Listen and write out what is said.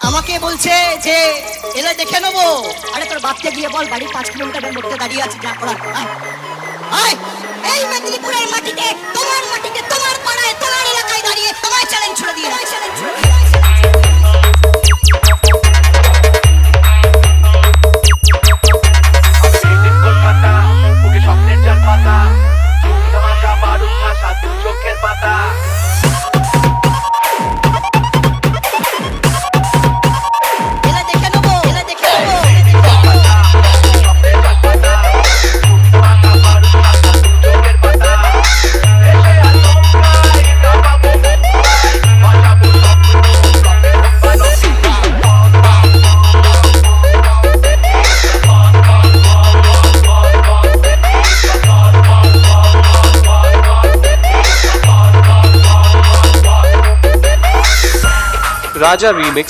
আমাকে বলছে যে এলে দেখে নেবো। আরে তোর বাপকে গিয়ে বল, বাড়ি 5 কিলোমিটারের মধ্যে দাঁড়িয়ে আছে, যা করার। আয়, এই মেদিনীপুরের মাটিতে, তোমার পাড়ায়, তোমার এলাকায় দাঁড়িয়ে তোমায় চ্যালেঞ্জ ছুড়ে দিয়ে, Raja Remix